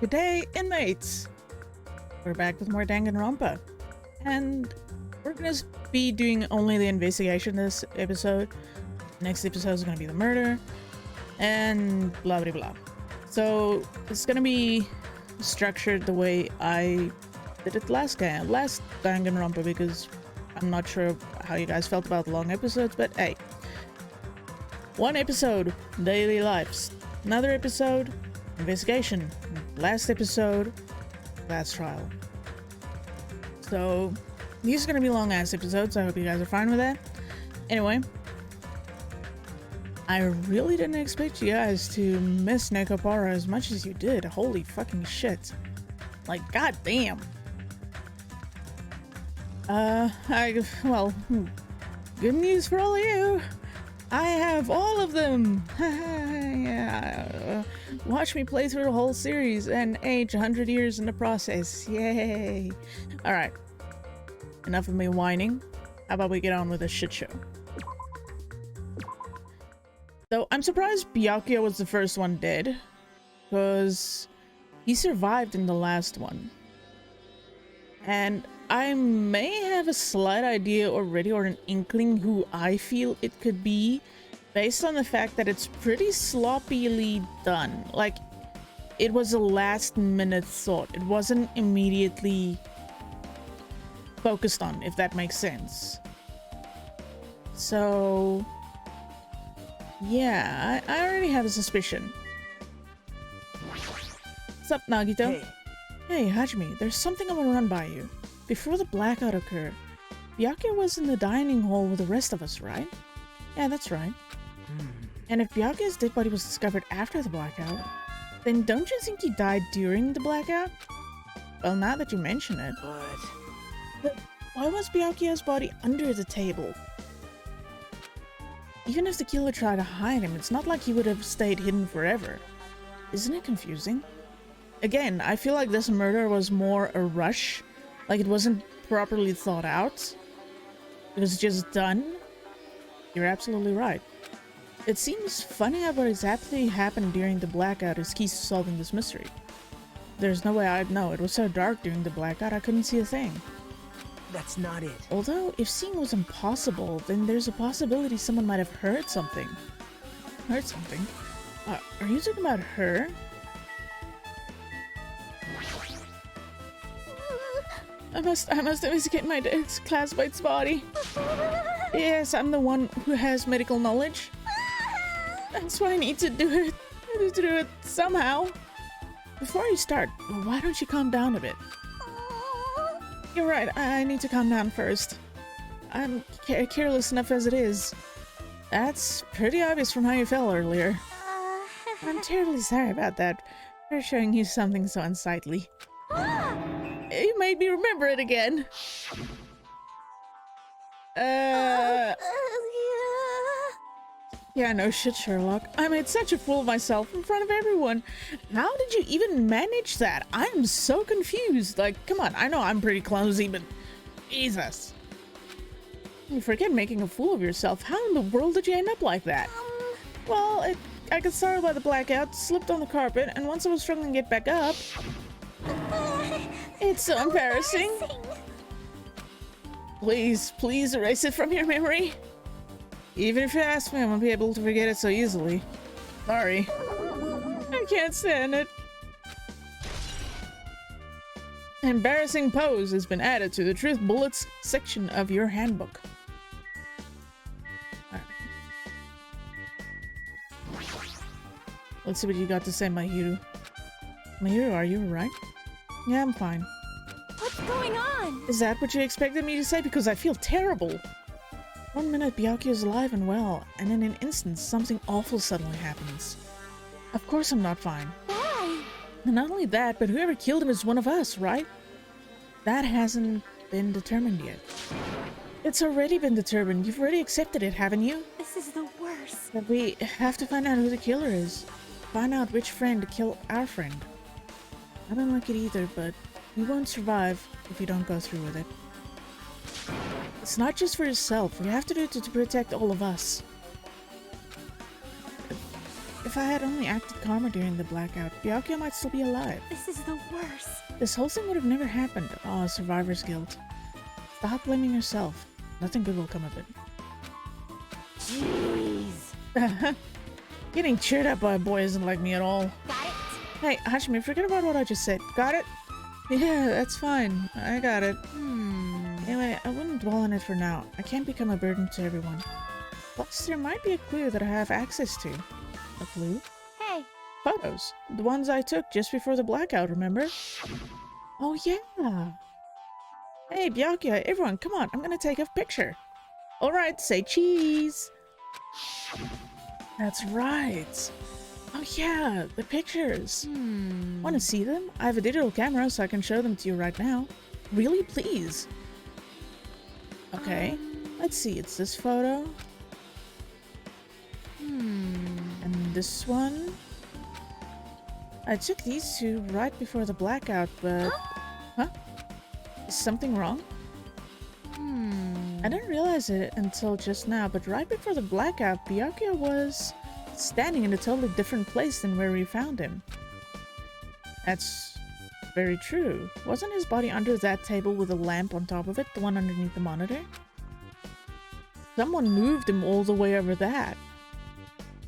Good day, inmates! We're back with more Danganronpa. And we're gonna be doing only the investigation this episode. Next episode is gonna be the murder. And blah blah blah. So it's gonna be structured the way I did it last Danganronpa, because I'm not sure how you guys felt about the long episodes, but hey. One episode, daily lives. Another episode, investigation. Last episode, last trial. So these are gonna be long ass episodes. I hope you guys are fine with that. Anyway, I really didn't expect you guys to miss Nekopara as much as you did. Holy fucking shit. Like, goddamn. Well, good news for all of you. I have all of them. Yeah. Watch me play through the whole series and age 100 years in the process. Yay. Alright. Enough of me whining. How about we get on with this shit show? So I'm surprised Byakuya was the first one dead, because he survived in the last one. And I may have a slight idea already, or an inkling who I feel it could be, based on the fact that it's pretty sloppily done. Like, it was a last minute thought. It wasn't immediately focused on, if that makes sense. So yeah, I already have a suspicion. What's up, Nagito? Hey, Hajime, there's something I want to run by you. Before the blackout occurred, Byakuya was in the dining hall with the rest of us, right? Yeah, that's right. And if Byakuya's dead body was discovered after the blackout, then don't you think he died during the blackout? Well, now that you mention it. But why was Byakuya's body under the table? Even if the killer tried to hide him, it's not like he would have stayed hidden forever. Isn't it confusing? Again, I feel like this murder was more a rush. Like, it wasn't properly thought out. It was just done. You're absolutely right. It seems funny how what exactly happened during the blackout is keys to solving this mystery. There's no way I'd know. It was so dark during the blackout I couldn't see a thing. That's not it. Although, if seeing was impossible, then there's a possibility someone might have heard something. Heard something? Are you talking about her? I must investigate my dad's classmate's body. Yes, I'm the one who has medical knowledge. That's why I need to do it. I need to do it somehow. Before you start, why don't you calm down a bit? You're right, I need to calm down first. I'm careless enough as it is. That's pretty obvious from how you fell earlier. I'm terribly sorry about that, for showing you something so unsightly. You made me remember it again. Yeah, no shit, Sherlock. I made such a fool of myself in front of everyone. How did you even manage that? I'm so confused. Like, come on, I know I'm pretty clumsy, but Jesus. You forget making a fool of yourself. How in the world did you end up like that? Well, I got startled by the blackout, slipped on the carpet, and once I was struggling to get back up... It's so embarrassing. Please erase it from your memory. Even if you ask me, I won't be able to forget it so easily. Sorry. I can't stand it. Embarrassing pose has been added to the Truth Bullets section of your handbook. Alright. Let's see what you got to say, Mahiru. Mahiru, are you alright? Yeah, I'm fine. What's going on? Is that what you expected me to say? Because I feel terrible. One minute Byakuya is alive and well, and in an instant something awful suddenly happens. Of course I'm not fine. Why? And not only that, but whoever killed him is one of us, right? That hasn't been determined yet. It's already been determined. You've already accepted it, haven't you? This is the worst. But we have to find out who the killer is. Find out which friend killed our friend. I don't like it either, but we won't survive if we don't go through with it. It's not just for yourself. We have to do it to protect all of us. If If I had only acted calmer during the blackout, Byakuya might still be alive. This is the worst. This whole thing would have never happened. Oh, survivor's guilt. Stop blaming yourself. Nothing good will come of it. Jeez. Getting cheered up by a boy isn't like me at all. Got it? Hey, Hashimi, forget about what I just said. Got it? Yeah, that's fine. I got it. Anyway, I wouldn't dwell on it for now. I can't become a burden to everyone. Plus, there might be a clue that I have access to. A clue? Hey. Photos. The ones I took just before the blackout, remember? Oh, yeah. Hey, Byakuya, everyone, come on. I'm gonna take a picture. Alright, say cheese. That's right. Oh, yeah, the pictures. Want to see them? I have a digital camera, so I can show them to you right now. Really, please. Okay, let's see. It's this photo. And this one. I took these two right before the blackout, but... Huh? Is something wrong? I didn't realize it until just now, but right before the blackout, Byakuya was standing in a totally different place than where we found him. That's very true. Wasn't his body under that table with a lamp on top of it, the one underneath the monitor? Someone moved him all the way over that.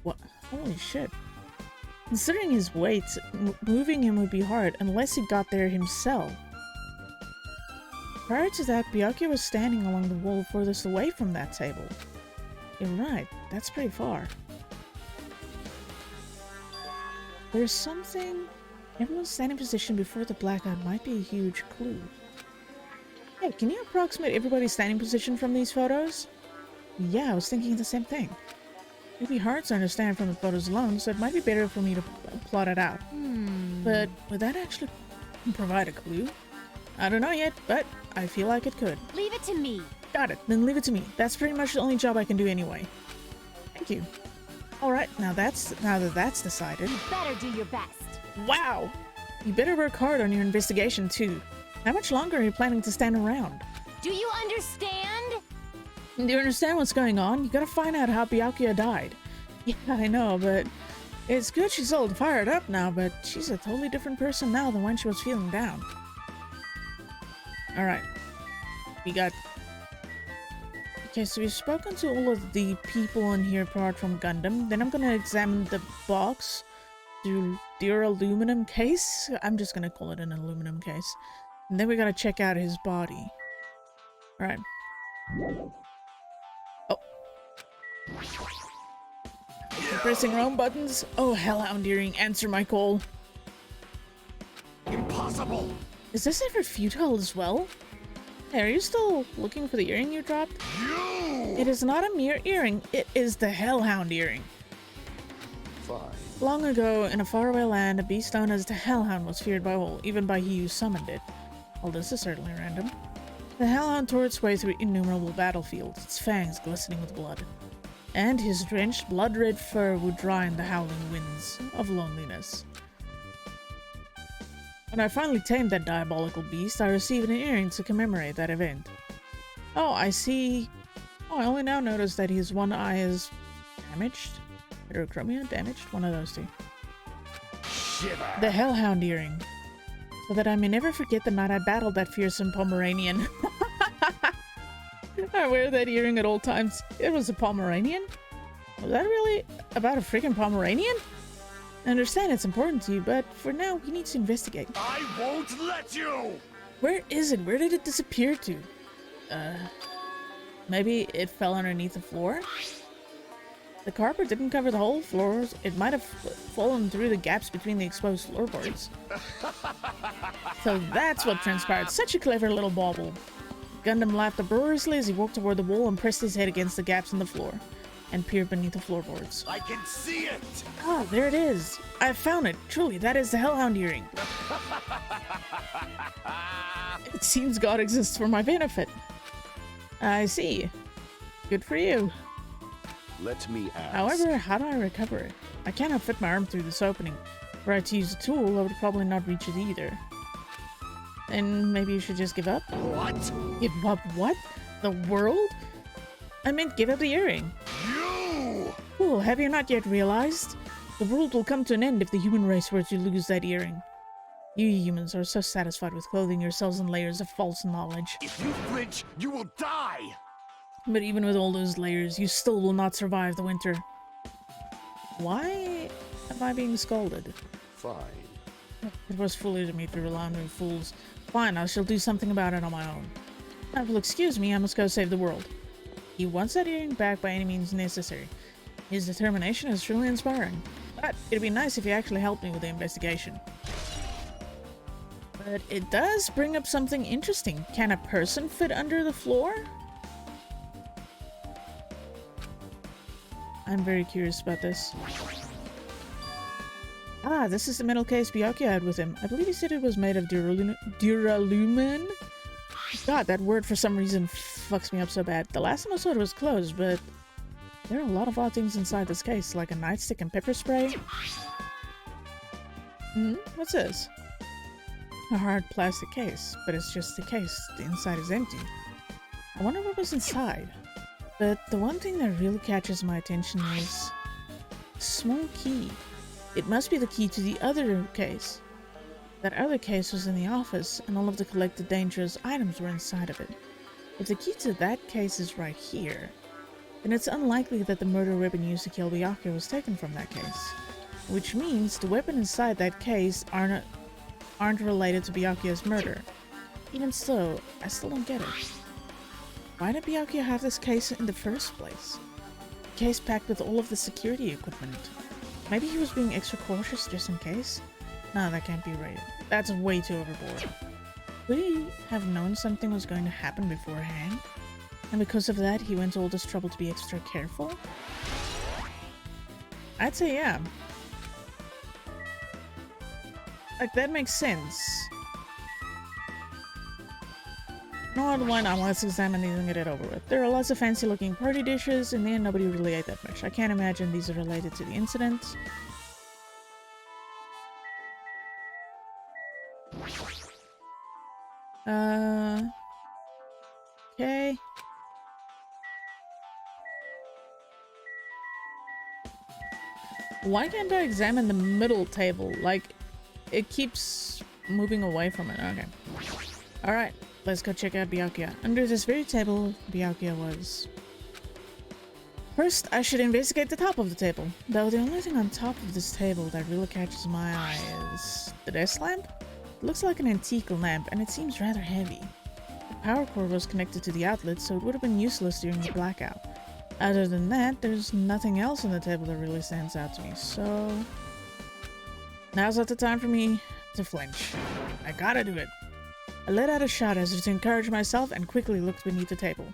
What? Holy shit. Considering his weight, moving him would be hard unless he got there himself. Prior to that, Byakuya was standing along the wall furthest away from that table. You're right, that's pretty far. There's something... Everyone's standing position before the blackout might be a huge clue. Hey, can you approximate everybody's standing position from these photos? Yeah, I was thinking the same thing. It'd be hard to understand from the photos alone, so it might be better for me to plot it out. But would that actually provide a clue? I don't know yet, but I feel like it could. Leave it to me. Got it, then leave it to me. That's pretty much the only job I can do anyway. Thank you. Alright, now that that's decided. You better do your best. Wow! You better work hard on your investigation too. How much longer are you planning to stand around? Do you understand? Do you understand what's going on? You gotta find out how Byakuya died. Yeah, I know, but it's good she's all fired up now, but she's a totally different person now than when she was feeling down. Alright. We got... Okay, so we've spoken to all of the people in here apart from Gundam. Then I'm gonna examine the box. Their aluminum case? I'm just gonna call it an aluminum case. And then we gotta check out his body. Alright. Oh. You're pressing wrong buttons? Oh, hellhound earring, answer my call. Impossible! Is this ever futile as well? Hey, are you still looking for the earring you dropped? You! It is not a mere earring, it is the hellhound earring. Fine. Long ago, in a faraway land, a beast known as the Hellhound was feared by all, even by he who summoned it. Well, this is certainly random. The Hellhound tore its way through innumerable battlefields, its fangs glistening with blood. And his drenched, blood-red fur would dry in the howling winds of loneliness. When I finally tamed that diabolical beast, I received an earring to commemorate that event. Oh, I see. Oh, I only now notice that his one eye is damaged. Heterochromia? Damaged? One of those two. Shiver. The Hellhound earring. So that I may never forget the night I battled that fearsome Pomeranian. I wear that earring at all times. It was a Pomeranian? Was that really about a freaking Pomeranian? I understand it's important to you, but for now, we need to investigate. I won't let you! Where is it? Where did it disappear to? Maybe it fell underneath the floor? The carpet didn't cover the whole floors. It might have fallen through the gaps between the exposed floorboards. So that's what transpired. Such a clever little bauble. Gundam laughed uproariously as he walked toward the wall and pressed his head against the gaps in the floor and peered beneath the floorboards. I can see it! Ah, there it is. I found it. Truly, that is the Hellhound earring. It seems God exists for my benefit. I see. Good for you. Let me ask. However, how do I recover it? I cannot fit my arm through this opening. Were I to use a tool, I would probably not reach it either. And maybe you should just give up? What? Give up what? The world? I meant give up the earring. You! Cool, have you not yet realized? The world will come to an end if the human race were to lose that earring. You humans are so satisfied with clothing yourselves in layers of false knowledge. If you flinch, you will die! But even with all those layers, you still will not survive the winter. Why am I being scolded? Fine. It was foolish of me to rely on you fools. Fine, I shall do something about it on my own. Now, if you'll excuse me, I must go save the world. He wants that earring back by any means necessary. His determination is truly inspiring. But it'd be nice if he actually helped me with the investigation. But it does bring up something interesting. Can a person fit under the floor? I'm very curious about this. Ah, this is the metal case Byakuya had with him. I believe he said it was made of duralumin. God, that word for some reason fucks me up so bad. The last time I saw it was closed, but there are a lot of odd things inside this case, like a nightstick and pepper spray. What's this? A hard plastic case, but it's just a case. The inside is empty. I wonder what was inside. But the one thing that really catches my attention is a small key. It must be the key to the other case. That other case was in the office, and all of the collected dangerous items were inside of it. If the key to that case is right here, then it's unlikely that the murder weapon used to kill Byakuya was taken from that case. Which means the weapon inside that case aren't related to Byakuya's murder. Even so, I still don't get it. Why did Byakuya have this case in the first place? A case packed with all of the security equipment. Maybe he was being extra cautious just in case? No, that can't be right. That's way too overboard. Would he have known something was going to happen beforehand? And because of that, he went to all this trouble to be extra careful? I'd say yeah. Like, that makes sense. No other one, let's examine these and get it over with. There are lots of fancy looking party dishes. In the end, nobody really ate that much. I can't imagine these are related to the incident. Okay. Why can't I examine the middle table? Like, it keeps moving away from it. Okay. Alright, let's go check out Byakuya. Under this very table, Byakuya was. First, I should investigate the top of the table. Though the only thing on top of this table that really catches my eye is the desk lamp. It looks like an antique lamp, and it seems rather heavy. The power cord was connected to the outlet, so it would have been useless during the blackout. Other than that, there's nothing else on the table that really stands out to me, so... Now's not the time for me to flinch. I gotta do it. I let out a shout as if to encourage myself and quickly looked beneath the table.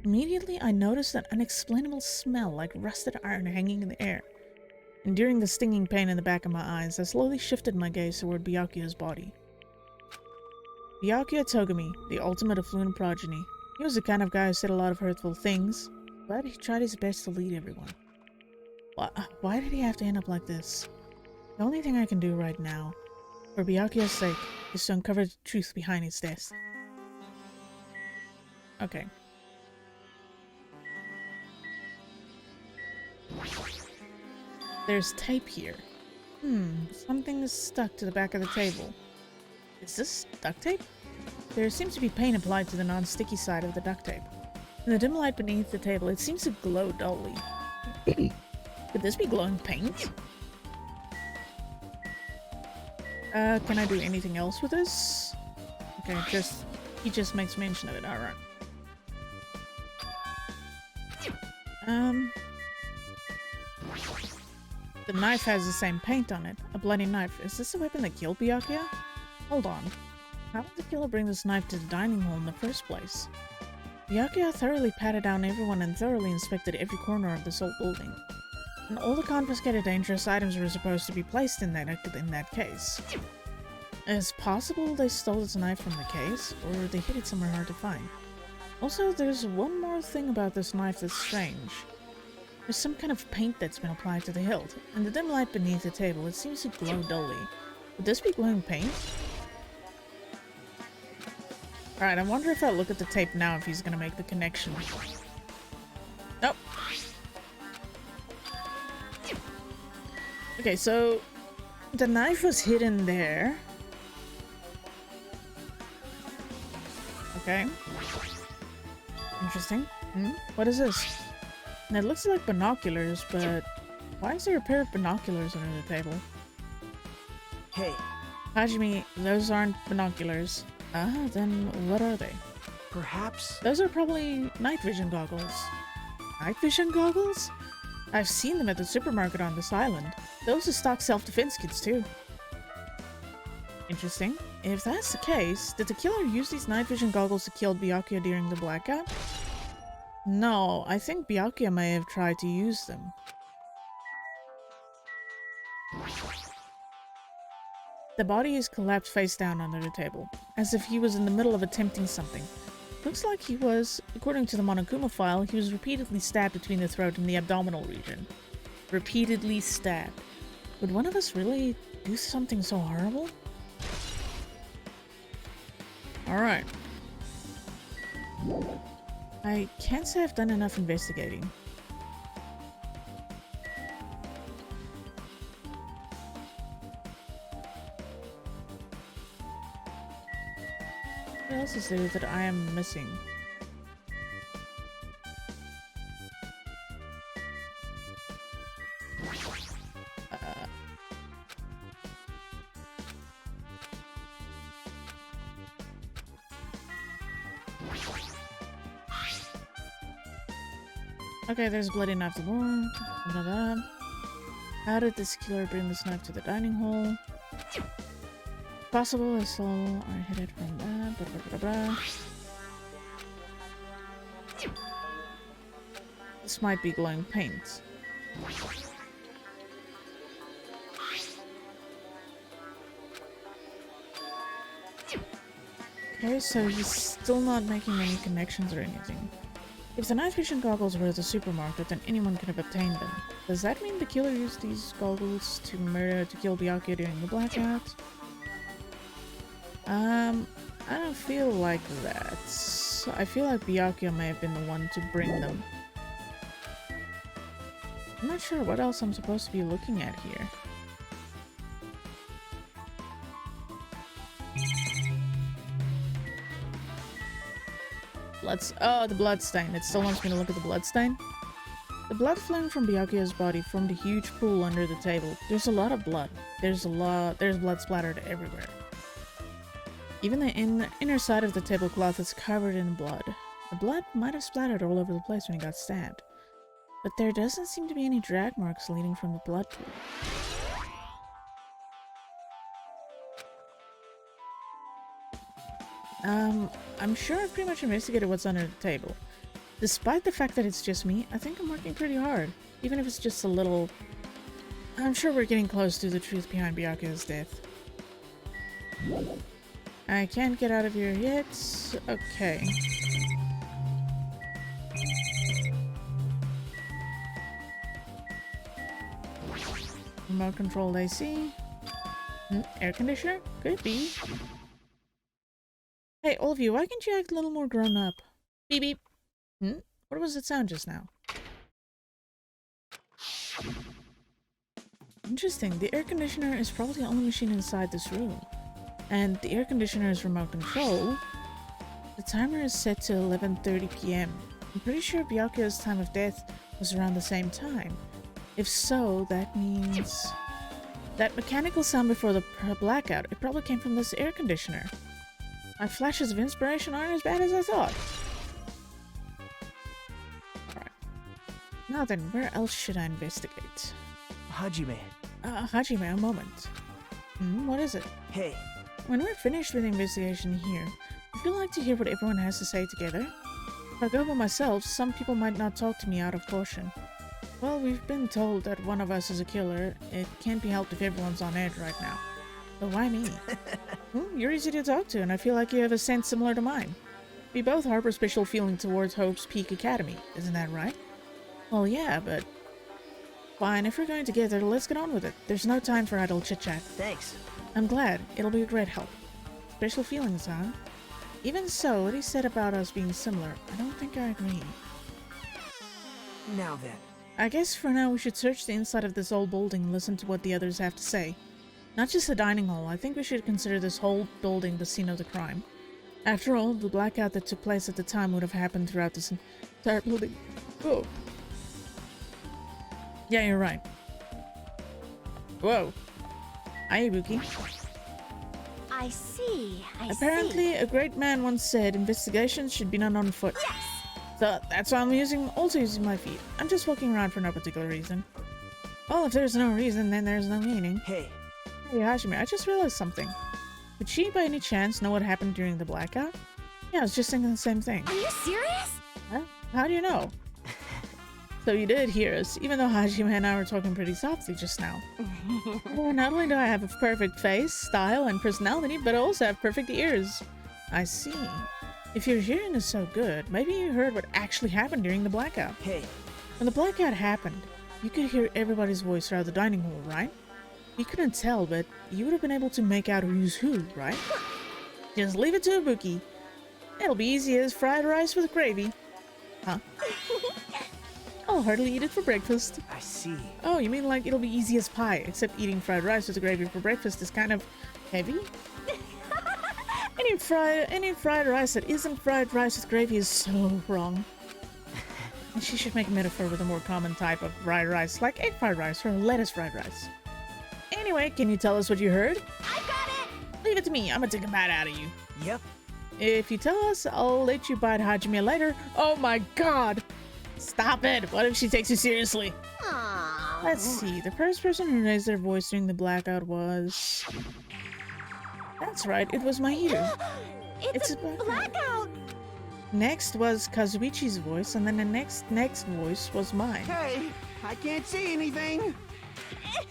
Immediately, I noticed an unexplainable smell like rusted iron hanging in the air. Enduring the stinging pain in the back of my eyes, I slowly shifted my gaze toward Byakuya's body. Byakuya Togami, the ultimate affluent progeny. He was the kind of guy who said a lot of hurtful things, but he tried his best to lead everyone. Why did he have to end up like this? The only thing I can do right now, for Byakuya's sake, is to uncover the truth behind his death. Okay. There's tape here. Something is stuck to the back of the table. Is this duct tape? There seems to be paint applied to the non-sticky side of the duct tape. In the dim light beneath the table, it seems to glow dully. Could this be glowing paint? Can I do anything else with this? Okay, he just makes mention of it, alright. The knife has the same paint on it. A bloody knife. Is this the weapon that killed Byakuya? Hold on. How did the killer bring this knife to the dining hall in the first place? Byakuya thoroughly patted down everyone and thoroughly inspected every corner of this old building. And all the confiscated dangerous items were supposed to be placed in that case. It's possible they stole this knife from the case, or they hid it somewhere hard to find. Also, there's one more thing about this knife that's strange. There's some kind of paint that's been applied to the hilt. In the dim light beneath the table, it seems to glow dully. Would this be glowing paint? Alright, I wonder if I look at the tape now if he's gonna make the connection. Nope. Okay, so the knife was hidden there. Okay. Interesting. What is this? And it looks like binoculars, but why is there a pair of binoculars under the table? Hey, Hajime, those aren't binoculars. Ah, then what are they? perhaps... Those are probably night vision goggles. Night vision goggles? I've seen them at the supermarket on this island. Those are stock self-defense kits too. Interesting. If that's the case, did the killer use these night vision goggles to kill Byakuya during the blackout? No, I think Byakuya may have tried to use them. The body is collapsed face down under the table, as if he was in the middle of attempting something. Looks like he was, according to the Monokuma file, he was repeatedly stabbed between the throat and the abdominal region. Repeatedly stabbed. Would one of us really do something so horrible? Alright. I can't say I've done enough investigating. What else is there that I am missing? Okay, there's a bloody knife to the wall. Blah, blah. How did this killer bring this knife to the dining hall? Possible, I saw I hit it from that. Blah, blah, blah, blah. This might be glowing paint. Okay, so he's still not making any connections or anything. If the night vision goggles were at the supermarket, then anyone could have obtained them. Does that mean the killer used these goggles to kill Byakuya during the blackout? I don't feel like that. I feel like Byakuya may have been the one to bring them. I'm not sure what else I'm supposed to be looking at here. Oh, the bloodstain. It still wants me to look at the bloodstain. The blood flowing from Byakuya's body formed a huge pool under the table. There's a lot of blood. There's blood splattered everywhere. Even the inner side of the tablecloth is covered in blood. The blood might have splattered all over the place when he got stabbed. But there doesn't seem to be any drag marks leading from the blood pool. I'm sure I've pretty much investigated what's under the table. Despite the fact that it's just me, I think I'm working pretty hard. Even if it's just a little... I'm sure we're getting close to the truth behind Byakuya's death. I can't get out of here yet. Okay. Remote controlled AC. Air conditioner? Could be. Hey, all of you, why can't you act a little more grown up? Beep beep. What was that sound just now? Interesting. The air conditioner is probably the only machine inside this room. And the air conditioner is remote control. The timer is set to 11:30 p.m. I'm pretty sure Byakuya's time of death was around the same time. If so, that means... that mechanical sound before the blackout, it probably came from this air conditioner. My flashes of inspiration aren't as bad as I thought. Alright. Now then, where else should I investigate? Hajime. Hajime, a moment. What is it? Hey. When we're finished with the investigation here, would you like to hear what everyone has to say together? If I go by myself, some people might not talk to me out of caution. Well, we've been told that one of us is a killer. It can't be helped if everyone's on edge right now. But why me? You're easy to talk to, and I feel like you have a sense similar to mine. We both harbor special feeling towards Hope's Peak Academy, isn't that right? Well, yeah, but... fine, if we're going together, let's get on with it. There's no time for idle chit-chat. Thanks. I'm glad. It'll be a great help. Special feelings, huh? Even so, what he said about us being similar, I don't think I agree. Now then, I guess for now we should search the inside of this old building and listen to what the others have to say. Not just the dining hall, I think we should consider this whole building the scene of the crime. After all, the blackout that took place at the time would have happened throughout this entire building. Whoa. Yeah, you're right. Whoa. Hi, Ibuki. I see. Apparently, a great man once said investigations should be done on foot. Yes! So that's why I'm also using my feet. I'm just walking around for no particular reason. Well, if there's no reason, then there's no meaning. Hey, Hey, Hajime, I just realized something. Would she, by any chance, know what happened during the blackout? Yeah, I was just thinking the same thing. Are you serious? Huh? How do you know? So you did hear us, even though Hajime and I were talking pretty softly just now. Well, not only do I have a perfect face, style, and personality, but I also have perfect ears. I see. If your hearing is so good, maybe you heard what actually happened during the blackout. hey. When the blackout happened, you could hear everybody's voice throughout the dining hall, right? You couldn't tell, but you would have been able to make out who's who, right? Just leave it to Ibuki. It'll be easy as fried rice with gravy. Huh? I'll hardly eat it for breakfast. I see. Oh, you mean like it'll be easy as pie, except eating fried rice with gravy for breakfast is kind of heavy? Any fried rice that isn't fried rice with gravy is so wrong. And she should make a metaphor with a more common type of fried rice, like egg fried rice or lettuce fried rice. Anyway, can you tell us what you heard? I got it! Leave it to me, I'm gonna take a bite out of you. Yep. If you tell us, I'll let you bite Hajime later. Oh my god! Stop it! What if she takes you seriously? Aww. Let's see, the first person who raised their voice during the blackout was... That's right, it was Mahiru. It's a blackout. blackout! Next was Kazuichi's voice, and then the next voice was mine. Hey, I can't see anything.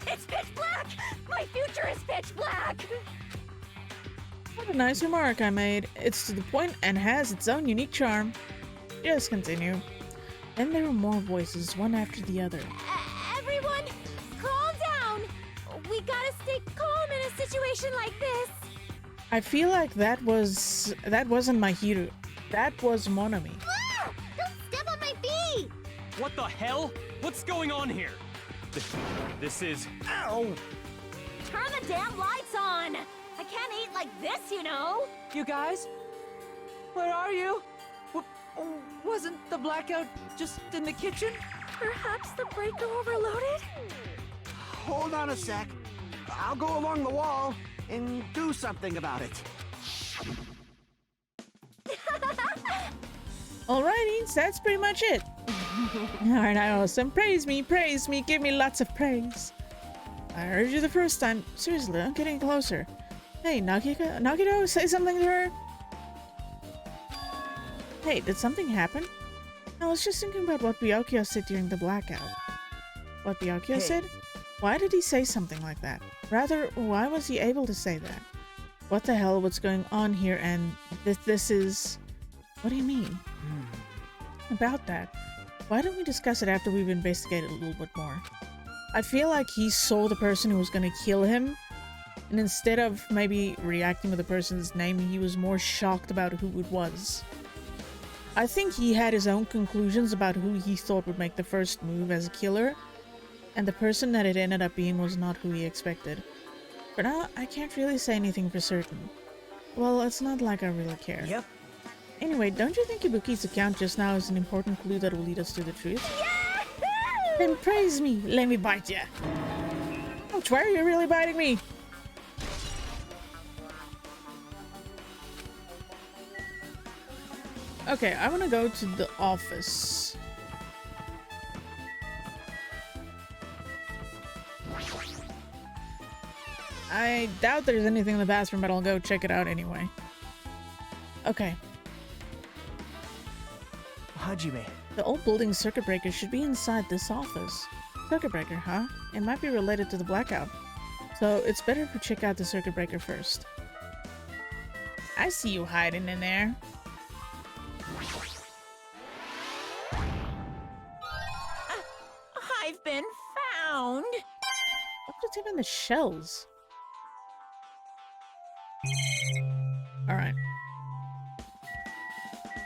It's pitch black! My future is pitch black! What a nice remark I made. It's to the point and has its own unique charm. Just continue. Then there were more voices, one after the other. Everyone, calm down! We gotta stay calm in a situation like this. I feel like that wasn't Mahiru. That was Monami. Ah! Don't step on my feet! What the hell? What's going on here? This is... Ow! Turn the damn lights on! I can't eat like this, you know! You guys? Where are you? Wasn't the blackout just in the kitchen? Perhaps the breaker overloaded? Hold on a sec. I'll go along the wall and do something about it. Alrighty, that's pretty much it. Alright, awesome. Praise me, give me lots of praise. I heard you the first time. Seriously, I'm getting closer. Hey, Nagito, say something to her. Hey, did something happen? I was just thinking about what Byakuya said during the blackout. What Byakuya said? Why did he say something like that? Rather, why was he able to say that? What the hell, what's going on here, and this is... What do you mean? About that, why don't we discuss it after we've investigated a little bit more? I feel like he saw the person who was gonna kill him, and instead of maybe reacting with the person's name, he was more shocked about who it was. I think he had his own conclusions about who he thought would make the first move as a killer, and the person that it ended up being was not who he expected. For now, I can't really say anything for certain. Well, it's not like I really care. Yep. Anyway, don't you think Ibuki's account just now is an important clue that will lead us to the truth? Yahoo! Then praise me, let me bite ya. Ouch, why are you really biting me? Okay, I want to go to the office. I doubt there's anything in the bathroom, but I'll go check it out anyway. Okay. Hajime. The old building's circuit breaker should be inside this office. Circuit breaker, huh? It might be related to the blackout. So it's better if we check out the circuit breaker first. I see you hiding in there. I've been found. What's even the shells? Alright.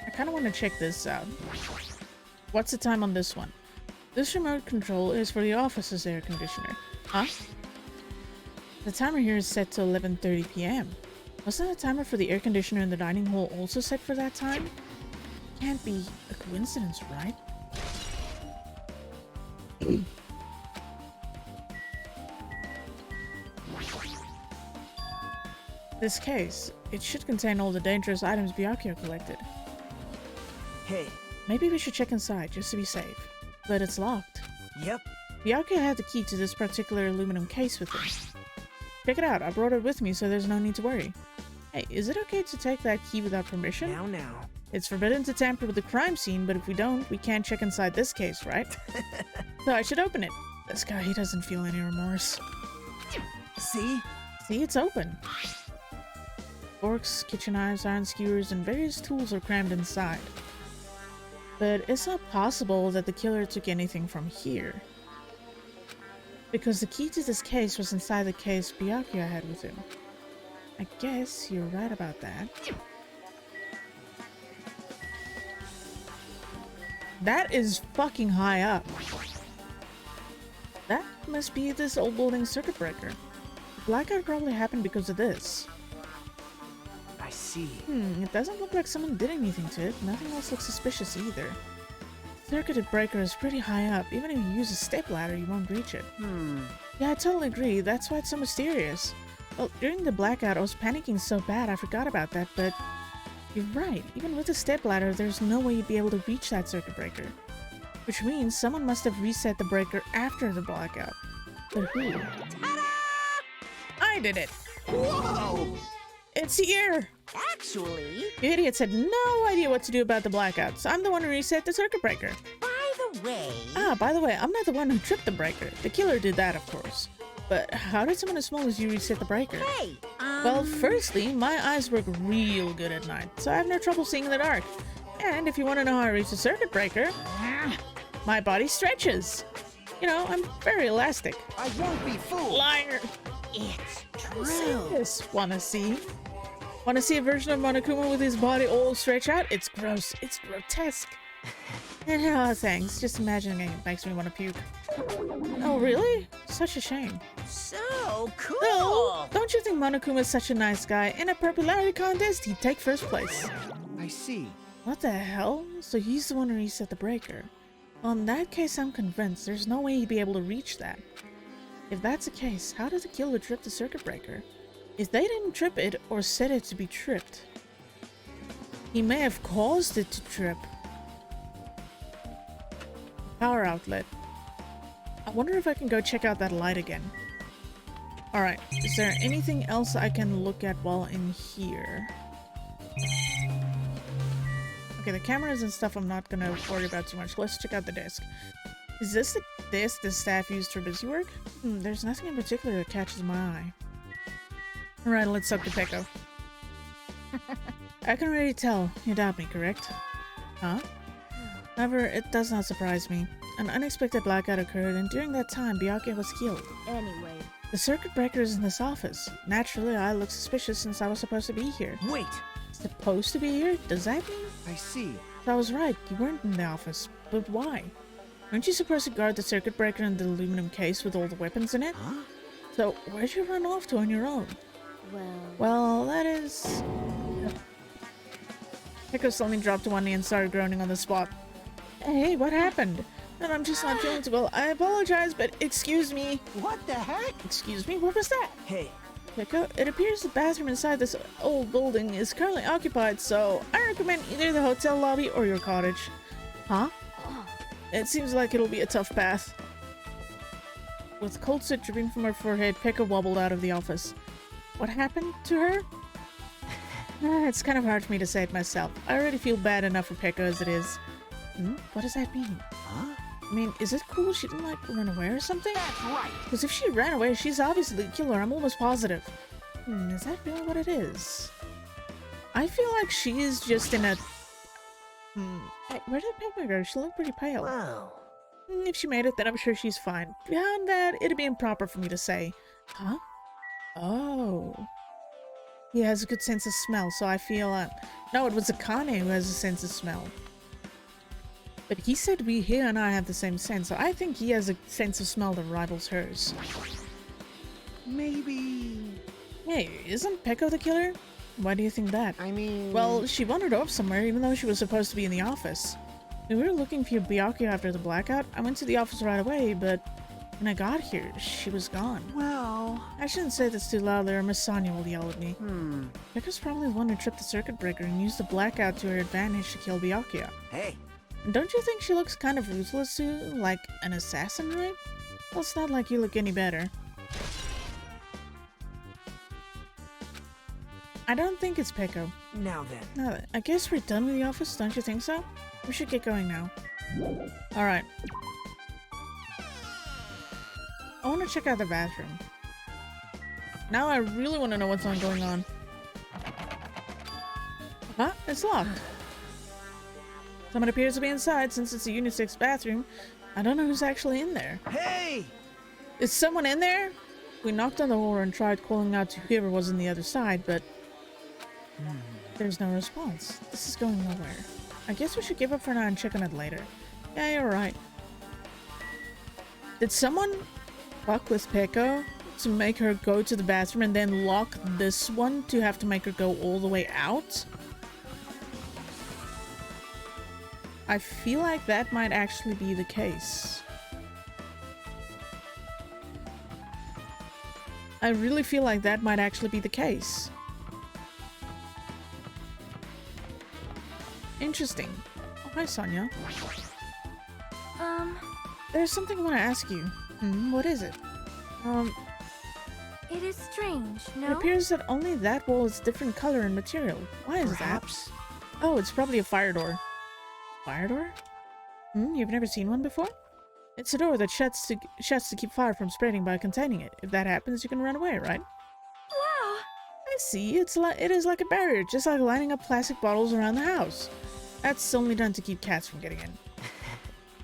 I kind of want to check this out. What's the time on this one? This remote control is for the office's air conditioner. Huh? The timer here is set to 11:30 p.m. Wasn't the timer for the air conditioner in the dining hall also set for that time? Can't be a coincidence, right? This case, it should contain all the dangerous items Byakuya collected. Hey. Maybe we should check inside, just to be safe. But it's locked. Yep. Byakuya had the key to this particular aluminum case with him. Check it out, I brought it with me so there's no need to worry. Hey, is it okay to take that key without permission? Now. It's forbidden to tamper with the crime scene, but if we don't, we can't check inside this case, right? So I should open it. This guy, he doesn't feel any remorse. See? See, it's open. Forks, kitchen knives, iron skewers, and various tools are crammed inside. But it's not possible that the killer took anything from here. Because the key to this case was inside the case Byakuya had with him. I guess you're right about that. That is fucking high up. That must be this old building's circuit breaker. The blackout probably happened because of this. I see. It doesn't look like someone did anything to it. Nothing else looks suspicious either. Circuit breaker is pretty high up. Even if you use a stepladder, you won't reach it. Yeah, I totally agree. That's why it's so mysterious. Well, during the blackout, I was panicking so bad I forgot about that, but you're right. Even with a stepladder, there's no way you'd be able to reach that circuit breaker. Which means someone must have reset the breaker after the blackout. But who? Ta-da! I did it! Whoa! It's here! Actually, You idiots had no idea what to do about the blackouts. I'm the one who reset the circuit breaker. by the way, By the way, I'm not the one who tripped the breaker. The killer did that, of course. But how did someone as small as you reset the breaker? hey, Well, firstly, my eyes work real good at night, so I have no trouble seeing in the dark. And if you want to know how I reach the circuit breaker, my body stretches. You know, I'm very elastic. I won't be fooled. Liar! it's true. Yes, wanna see? Wanna see a version of Monokuma with his body all stretched out? It's gross. It's grotesque. Oh, thanks. Just imagining it makes me want to puke. Oh, really? Such a shame. So cool. No, don't you think Monokuma is such a nice guy? In a popularity contest, he'd take first place. I see. What the hell? So he's the one who reset the breaker. Well, in that case, I'm convinced there's no way he'd be able to reach that. If that's the case, how did the killer trip the circuit breaker? If they didn't trip it or set it to be tripped, he may have caused it to trip. Power outlet. I wonder if I can go check out that light again. Alright, is there anything else I can look at while in here? Okay, the cameras and stuff I'm not gonna worry about too much. Let's check out the desk. Is this the desk the staff used for busy work? There's nothing in particular that catches my eye. Alright, let's talk to Peko. I can already tell. You doubt me, correct? Huh? However, it does not surprise me. An unexpected blackout occurred, and during that time, Byakuya was killed. Anyway, The circuit breaker is in this office. Naturally, I look suspicious since I was supposed to be here. Wait! Supposed to be here? Does that mean? I see. So I was right, you weren't in the office. But why? Aren't you supposed to guard the circuit breaker and the aluminum case with all the weapons in it? Huh? So where'd you run off to on your own? Well, that is... Peko suddenly dropped to one knee and started groaning on the spot. Hey, what happened? And I'm just not feeling too well. I apologize, but excuse me. What the heck? Excuse me? What was that? Hey, Peko, it appears the bathroom inside this old building is currently occupied, so I recommend either the hotel lobby or your cottage. Huh? It seems like it'll be a tough path. With cold sweat dripping from her forehead, Peko wobbled out of the office. What happened to her? It's kind of hard for me to say it myself. I already feel bad enough for Peko as it is. What does that mean? huh? I mean, is it cool she didn't, like, run away or something? That's right! Because if she ran away, she's obviously the killer. I'm almost positive. Is that really what it is? I feel like she is just in a... Hey, where did Peko go? She looked pretty pale. Wow. If she made it, then I'm sure she's fine. Beyond that, it'd be improper for me to say. Huh? Oh. He has a good sense of smell, so I feel... No, it was Akane who has a sense of smell. But he said he and I have the same sense, so I think he has a sense of smell that rivals hers. Maybe... Hey, isn't Peko the killer? Why do you think that? I mean... Well, she wandered off somewhere even though she was supposed to be in the office. When we were looking for Byakuya after the blackout, I went to the office right away, but when I got here, she was gone. Well... I shouldn't say this too loudly or Miss Sonia will yell at me. Peko's probably the one who tripped the circuit breaker and used the blackout to her advantage to kill Byakuya. Hey, Don't you think she looks kind of ruthless too? Like an assassin, right? Well, it's not like you look any better. I don't think it's Peko. now then. Now, I guess we're done with the office, don't you think so? We should get going now. Alright. I want to check out the bathroom. Now I really want to know what's going on. Huh? It's locked. Someone appears to be inside since it's a unisex bathroom. I don't know who's actually in there. Hey! Is someone in there? We knocked on the door and tried calling out to whoever was on the other side, but there's no response. This is going nowhere. I guess we should give up for now and check on it later. Yeah, you're right. Did someone fuck with Peko to make her go to the bathroom and then lock this one to have to make her go all the way out? I feel like that might actually be the case. I really feel like that might actually be the case. Interesting. Oh, hi, Sonia. There's something I want to ask you. What is it? It is strange, It no? appears that only that wall is different color and material. Why is Perhaps? that? Oh, it's probably a fire door. Fire door? You've never seen one before? It's a door that shuts to keep fire from spreading by containing it. If that happens, you can run away, right? Wow! I see. It is like a barrier, just like lining up plastic bottles around the house. That's only done to keep cats from getting in.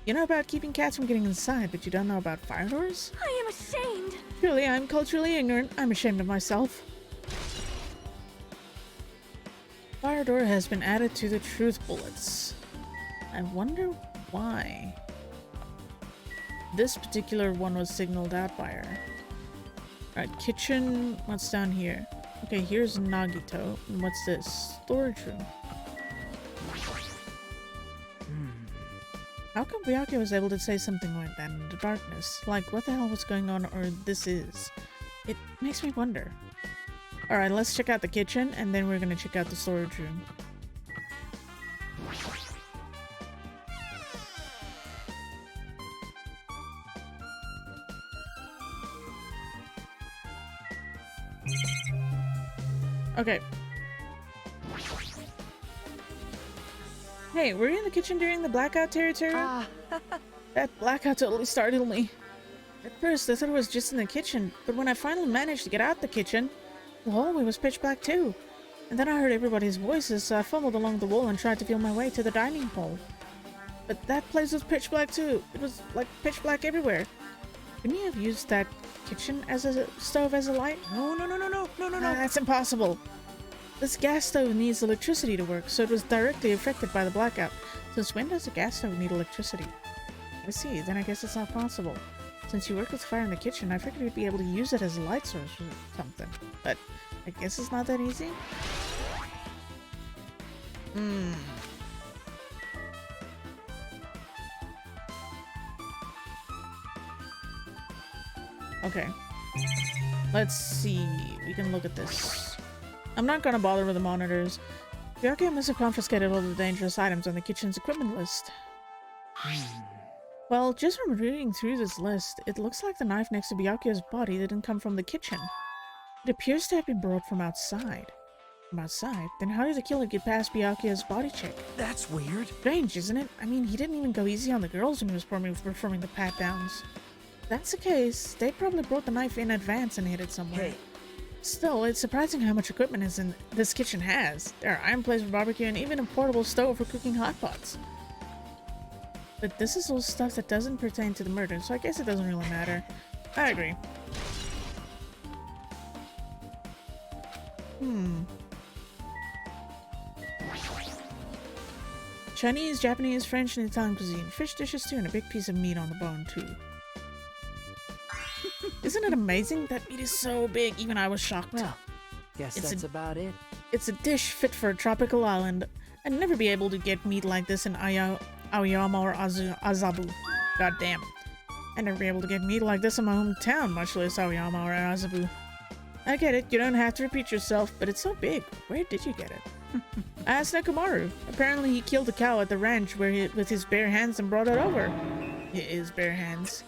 You know about keeping cats from getting inside, but you don't know about fire doors? I am ashamed! Truly, I'm culturally ignorant. I'm ashamed of myself. Fire door has been added to the truth bullets. I wonder why. This particular one was signaled out by her. Alright, kitchen. What's down here? Okay, here's Nagito. And what's this? Storage room. How come Byakuya was able to say something like that in the darkness? Like, what the hell was going on, or this is? It makes me wonder. Alright, let's check out the kitchen, and then we're gonna check out the storage room. Okay. Hey, were you in the kitchen during the blackout territory? That blackout totally startled me. At first, I thought it was just in the kitchen, but when I finally managed to get out the kitchen, the hallway was pitch black too. And then I heard everybody's voices, so I fumbled along the wall and tried to feel my way to the dining hall. But that place was pitch black too. It was like pitch black everywhere. Couldn't you have used that kitchen as a stove as a light? No. That's impossible. This gas stove needs electricity to work, so it was directly affected by the blackout. Since when does a gas stove need electricity? I see, then I guess it's not possible. Since you work with fire in the kitchen, I figured you'd be able to use it as a light source or something. But I guess it's not that easy? Okay. Let's see. We can look at this. I'm not gonna bother with the monitors. Byakuya must have confiscated all the dangerous items on the kitchen's equipment list. Well, just from reading through this list, it looks like the knife next to Byakuya's body didn't come from the kitchen. It appears to have been brought from outside. From outside? Then how did the killer get past Byakuya's body check? That's weird. Strange, isn't it? I mean, he didn't even go easy on the girls when he was performing the pat-downs. If that's the case, they probably brought the knife in advance and hid it somewhere. Hey. Still, it's surprising how much equipment this kitchen has. There are iron plates for barbecue and even a portable stove for cooking hot pots. But this is all stuff that doesn't pertain to the murder, so I guess it doesn't really matter. I agree. Chinese, Japanese, French, and Italian cuisine. Fish dishes too, and a big piece of meat on the bone too. Isn't it amazing? That meat is so big, even I was shocked. Well, guess It's that's a- about it. It's a dish fit for a tropical island. I'd never be able to get meat like this in Aoyama or Azabu. God damn. I'd never be able to get meat like this in my hometown, much less Aoyama or Azabu. I get it, you don't have to repeat yourself, but it's so big. Where did you get it? I asked Nekomaru. Apparently he killed a cow at the ranch with his bare hands and brought it over. His bare hands.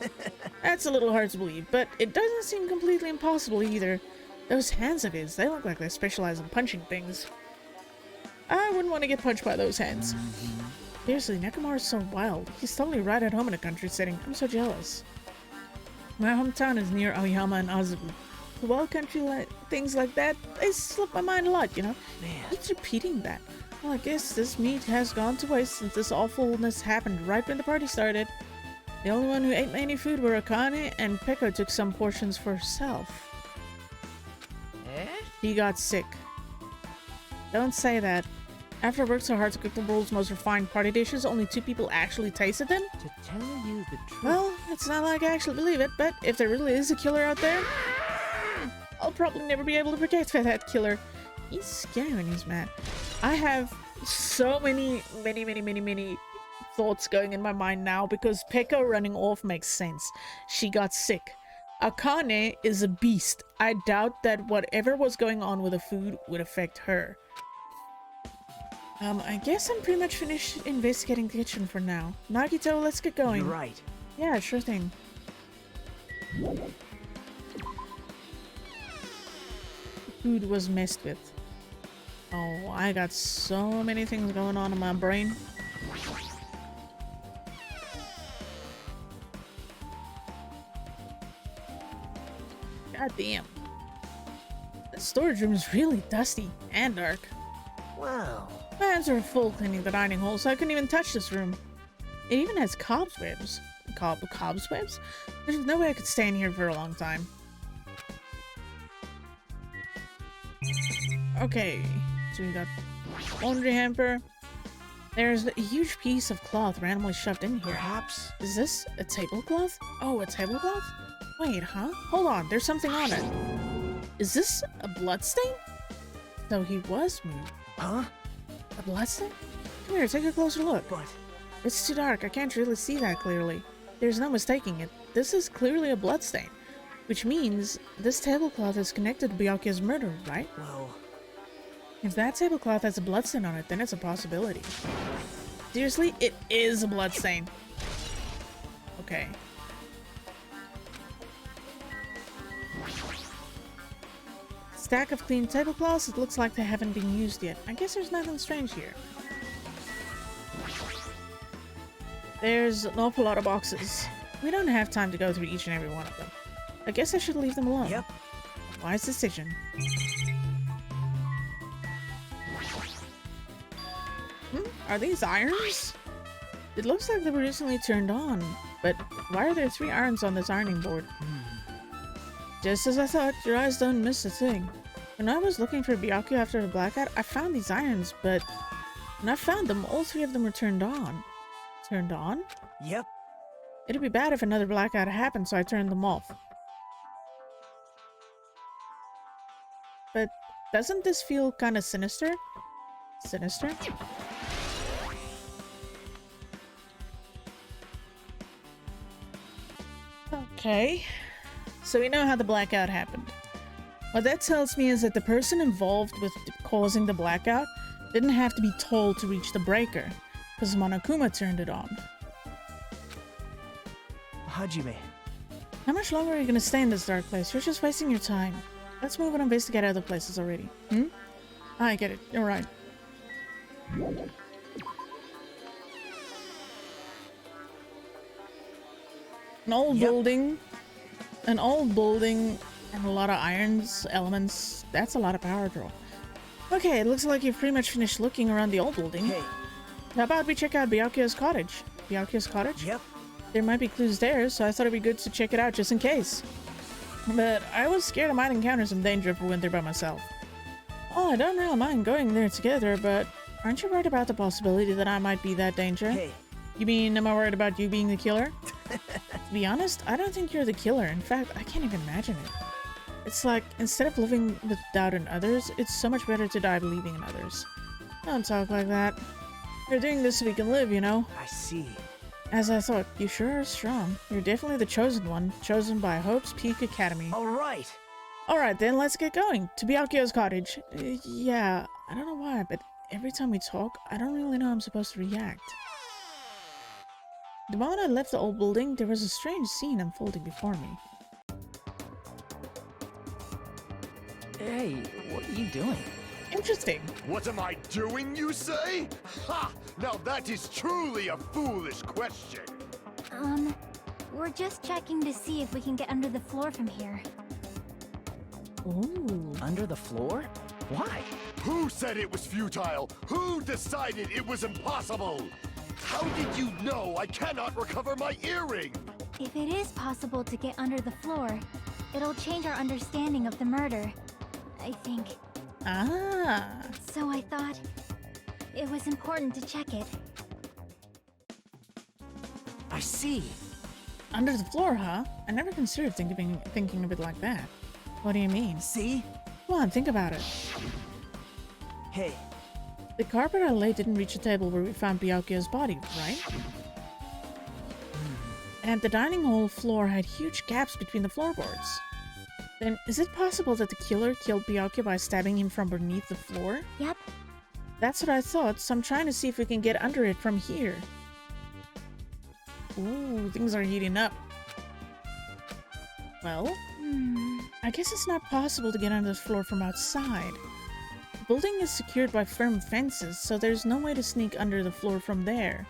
That's a little hard to believe, but it doesn't seem completely impossible either. Those hands of his, they look like they specialize in punching things. I wouldn't want to get punched by those hands. Seriously, Nekomaru's so wild. He's totally right at home in a country setting. I'm so jealous. My hometown is near Aoyama and Azabu. The wild country things like that, they slip my mind a lot, you know? Man. Keeps repeating that. Well, I guess this meat has gone to waste since this awfulness happened right when the party started. The only one who ate any food were Akane, and Peko took some portions for herself. Eh? He got sick. Don't say that. After I worked so hard to cook the world's most refined party dishes, only 2 people actually tasted them? To tell you the truth. Well, it's not like I actually believe it, but if there really is a killer out there, I'll probably never be able to protect that killer. He's scary when he's mad. I have so many thoughts going in my mind now because Peko running off makes sense. She got sick. Akane is a beast. I doubt that whatever was going on with the food would affect her. I guess I'm pretty much finished investigating the kitchen for now. Nagito, let's get going. You're right. Yeah, sure thing. Food was messed with. Oh, I got so many things going on in my brain. God damn. The storage room is really dusty and dark. Well, My hands are full cleaning the dining hall, so I couldn't even touch this room. It even has cobwebs. Cobwebs? There's no way I could stay in here for a long time. Okay, so we got laundry hamper. There's a huge piece of cloth randomly shoved in here. perhaps. Is this a tablecloth? Oh, a tablecloth? Wait, huh? Hold on, there's something on it. Is this a bloodstain? So he was moved. Huh? A bloodstain? Come here, take a closer look. But It's too dark, I can't really see that clearly. There's no mistaking it. This is clearly a bloodstain. Which means this tablecloth is connected to Byakuya's murder, right? well, If that tablecloth has a bloodstain on it, then it's a possibility. Seriously, it is a bloodstain. Okay. Stack of clean tablecloths. It looks like they haven't been used yet. I guess there's nothing strange here. There's an awful lot of boxes. We don't have time to go through each and every one of them. I guess I should leave them alone. yep. Wise decision. Are these irons? It looks like they were recently turned on, but why are there 3 irons on this ironing board? Just as I thought, your eyes don't miss a thing. When I was looking for Byakuya after the blackout, I found these irons, but when I found them, all 3 of them were turned on. Turned on? Yep. It'd be bad if another blackout happened, so I turned them off. But doesn't this feel kind of sinister? Sinister? Okay. So we know how the blackout happened. What that tells me is that the person involved with causing the blackout didn't have to be told to reach the breaker, because Monokuma turned it on. Hajime. How much longer are you gonna stay in this dark place? You're just wasting your time. Let's move and investigate other places already. I get it. You're right. An old Yep. building. An old building and a lot of irons, elements. That's a lot of power draw. Okay, it looks like you've pretty much finished looking around the old building. Hey. How about we check out Byakuya's cottage? Byakuya's cottage? Yep. There might be clues there, so I thought it'd be good to check it out just in case. But I was scared I might encounter some danger if we went there by myself. Oh, I don't really mind going there together, but Aren't you worried about the possibility that I might be that danger? Hey, You mean, am I worried about you being the killer? To be honest, I don't think you're the killer. In fact, I can't even imagine it. It's like, instead of living with doubt in others, it's so much better to die believing in others. Don't talk like that. We're doing this so we can live, you know? I see. As I thought, you sure are strong. You're definitely the chosen one, chosen by Hope's Peak Academy. All right. Alright then, let's get going. To Byakuya's cottage. Yeah, I don't know why, but every time we talk, I don't really know how I'm supposed to react. The moment I left the old building, there was a strange scene unfolding before me. Hey, what are you doing? Interesting. What am I doing, you say? Ha! Now that is truly a foolish question. We're just checking to see if we can get under the floor from here. Ooh. Under the floor? Why? Who said it was futile? Who decided it was impossible? How did you know I cannot recover my earring? If it is possible to get under the floor, it'll change our understanding of the murder, I think. Ah. So I thought it was important to check it. I see. Under the floor, huh? I never considered thinking of it like that. What do you mean? See? Come on, think about it. Hey, The carpet I laid didn't reach the table where we found Byakuya's body, right? And the dining hall floor had huge gaps between the floorboards. Then, is it possible that the killer killed Byakuya by stabbing him from beneath the floor? Yep. That's what I thought, so I'm trying to see if we can get under it from here. Ooh, things are heating up. Well, I guess it's not possible to get under the floor from outside. The building is secured by firm fences, so there's no way to sneak under the floor from there.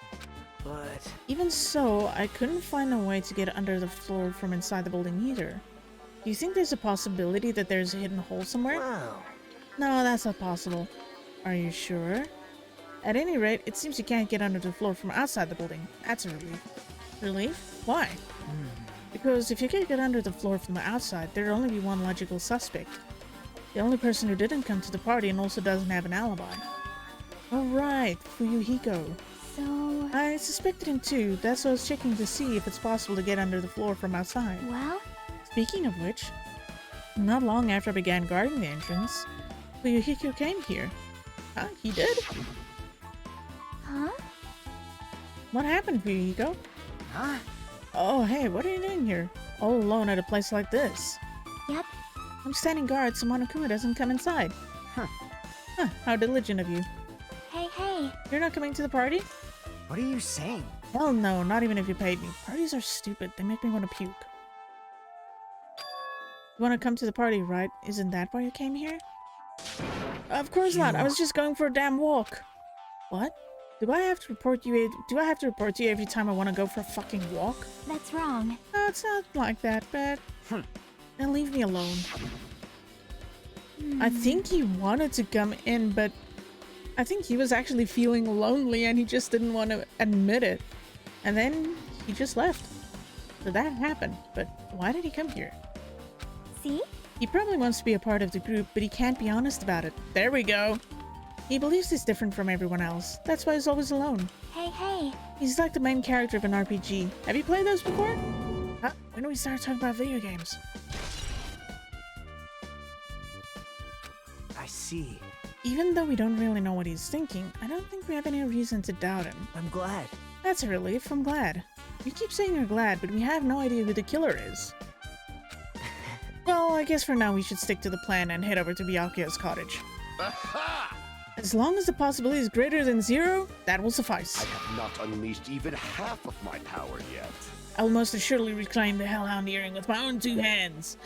but... Even so, I couldn't find a way to get under the floor from inside the building either. Do you think there's a possibility that there's a hidden hole somewhere? Wow. No, that's not possible. Are you sure? At any rate, it seems you can't get under the floor from outside the building. That's a relief. Relief? Why? Because if you can't get under the floor from the outside, there'd only be one logical suspect. The only person who didn't come to the party and also doesn't have an alibi. Oh right, Fuyuhiko. So, I suspected him too. That's why I was checking to see if it's possible to get under the floor from outside. well, Speaking of which, not long after I began guarding the entrance, Fuyuhiko came here. Huh? He did? huh? What happened, Fuyuhiko? Huh? Oh, hey, what are you doing here? All alone at a place like this? Yep. I'm standing guard so Monokuma doesn't come inside. Huh, how diligent of you. Hey, You're not coming to the party? What are you saying? Hell no, not even if you paid me. Parties are stupid. They make me want to puke. You want to come to the party, right? Isn't that why you came here? Of course not. I was just going for a damn walk. What? Do I have to report to you every time I want to go for a fucking walk? that's wrong. No, it's not like that, but... Then leave me alone. I think he wanted to come in, but... I think he was actually feeling lonely and he just didn't want to admit it. And then he just left. So that happened, but why did he come here? See? He probably wants to be a part of the group, but he can't be honest about it. There we go. He believes he's different from everyone else. That's why he's always alone. Hey, He's like the main character of an RPG. Have you played those before? When do we start talking about video games? I see. Even though we don't really know what he's thinking, I don't think we have any reason to doubt him. I'm glad. That's a relief, I'm glad. You keep saying you're glad, but we have no idea who the killer is. Well, I guess for now we should stick to the plan and head over to Byakuya's cottage. Aha! As long as the possibility is greater than 0, that will I suffice. have not unleashed even half of my power yet. I will most assuredly reclaim the Hellhound earring with my own 2 hands.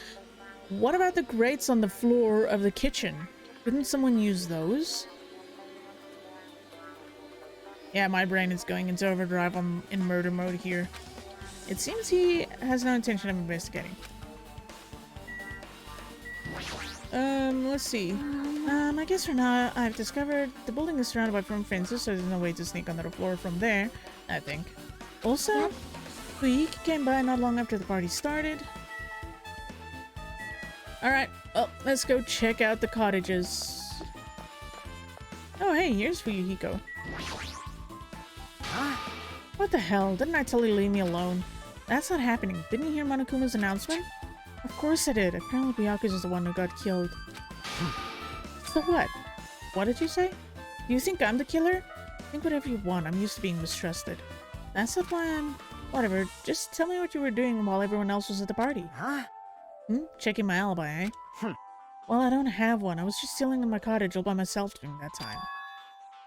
What about the grates on the floor of the kitchen? Couldn't someone use those? Yeah, my brain is going into overdrive in murder mode here. It seems he has no intention of investigating. Let's see. I guess for now, I've discovered the building is surrounded by firm fences, so there's no way to sneak under the floor from there, I think. Also, Fuyuhiko came by not long after the party started. Alright, well, let's go check out the cottages. Oh, hey, here's Fuyuhiko. Huh? What the hell? Didn't I tell you to leave me alone? That's not happening. Didn't you hear Monokuma's announcement? Of course I did. Apparently Byakuya is the one who got killed. So what? What did you say? Do you think I'm the killer? Think whatever you want. I'm used to being mistrusted. That's not why I'm... Whatever. Just tell me what you were doing while everyone else was at the party. Huh? Checking my alibi, eh? Well, I don't have one. I was just chilling in my cottage all by myself during that time.